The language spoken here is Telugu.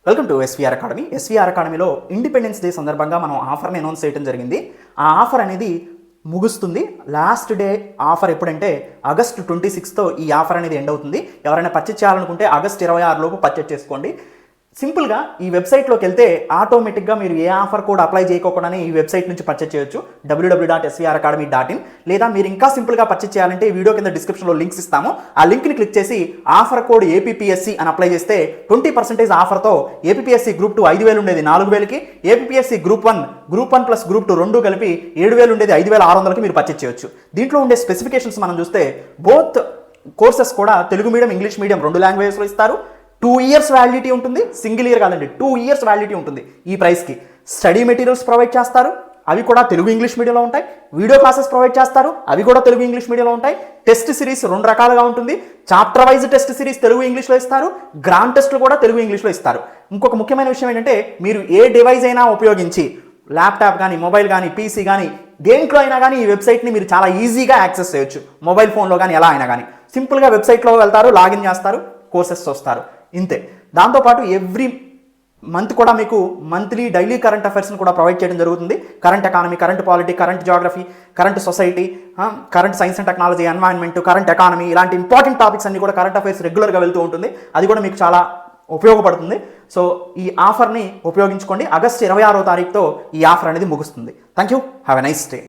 Welcome to SVR academy. SVR అకాడమీలో ఇండిపెండెన్స్ డే సందర్భంగా మనం ఆఫర్ని అనౌన్స్ చేయడం జరిగింది. ఆ ఆఫర్ అనేది ముగుస్తుంది. లాస్ట్ డే ఆఫర్ ఎప్పుడంటే ఆగస్ట్ 26తో ఈ ఆఫర్ అనేది ఎండ్ అవుతుంది. ఎవరైనా పర్చేజ్ చేయాలనుకుంటే ఆగస్ట్ 26 లోపు పర్చేజ్ చేసుకోండి. సింపుల్గా ఈ వెబ్సైట్లోకి వెళ్తే ఆటోమేటిక్గా మీరు ఏ ఆఫర్ కోడ్ అప్లై చేయకోకుండానే ఈ వెబ్సైట్ నుంచి పర్చేజ్ చేయొచ్చు. www.svracademy.in. లేదా మీరు ఇంకా సింపుల్గా పర్చేజ్ చేయాలంటే ఈ వీడియో కింద డిస్క్రిప్షన్లో లింక్స్ ఇస్తాము. ఆ లింక్ని క్లిక్ చేసి ఆఫర్ కోడ్ APPSC అని అప్లై చేస్తే 20% ఆఫర్తో APPSC గ్రూప్ 2 5,000 ఉండేది 4,000కి, APPSC గ్రూప్ 1 ప్లస్ గ్రూప్ 2 రెండు కలిపి 7,000 ఉండేది 5,600కి మీరు పర్చేజ్ చేయొచ్చు. దీంట్లో ఉండే స్పెసిఫికేషన్స్ మనం చూస్తే బోత్ కోర్సెస్ కూడా తెలుగు మీడియం, ఇంగ్లీష్ మీడియం 2 లాంగ్వేజెస్లో ఇస్తారు. 2 years వ్యాలిడిటీ ఉంటుంది. సింగిల్ ఇయర్ కాదండి, 2 years వ్యాలిడిటీ ఉంటుంది. ఈ ప్రైస్కి స్టడీ మెటీరియల్స్ ప్రొవైడ్ చేస్తారు, అవి కూడా తెలుగు ఇంగ్లీష్ మీడియంలో ఉంటాయి. వీడియో క్లాసెస్ ప్రొవైడ్ చేస్తారు, అవి కూడా తెలుగు ఇంగ్లీష్ మీడియంలో ఉంటాయి. టెస్ట్ సిరీస్ 2 రకాలుగా ఉంటుంది. Chapter wise test series Telugu ఇంగ్లీష్లో ఇస్తారు, గ్రాండ్ టెస్ట్లు కూడా తెలుగు ఇంగ్లీష్లో ఇస్తారు. ఇంకొక ముఖ్యమైన విషయం ఏంటంటే మీరు ఏ డివైస్ అయినా ఉపయోగించి, ల్యాప్టాప్ కానీ, మొబైల్ కానీ, PC కానీ, దేంట్లో అయినా కానీ ఈ వెబ్సైట్ని మీరు చాలా ఈజీగా యాక్సెస్ చేయొచ్చు. మొబైల్ ఫోన్లో కానీ ఎలా అయినా కానీ సింపుల్గా వెబ్సైట్లో వెళ్తారు, లాగిన్ చేస్తారు, కోర్సెస్ వస్తారు, ఇంతే. దాంతోపాటు ఎవ్రీ మంత్ కూడా మీకు మంత్లీ డైలీ కరెంట్ అఫైర్స్ని కూడా ప్రొవైడ్ చేయడం జరుగుతుంది. Current economy, current polity, current geography, current society, current science and technology, environment, current economy, ఇలాంటి ఇంపార్టెంట్ టాపిక్స్ అన్ని కూడా కరెంట్ అఫైర్స్ రెగ్యులర్గా వెళ్తూ ఉంటుంది. అది కూడా మీకు చాలా ఉపయోగపడుతుంది. సో ఈ ఆఫర్ని ఉపయోగించుకోండి. ఆగస్ట్ 26వ తారీఖుతో ఈ ఆఫర్ అనేది ముగుస్తుంది. Thank you. Have a nice day.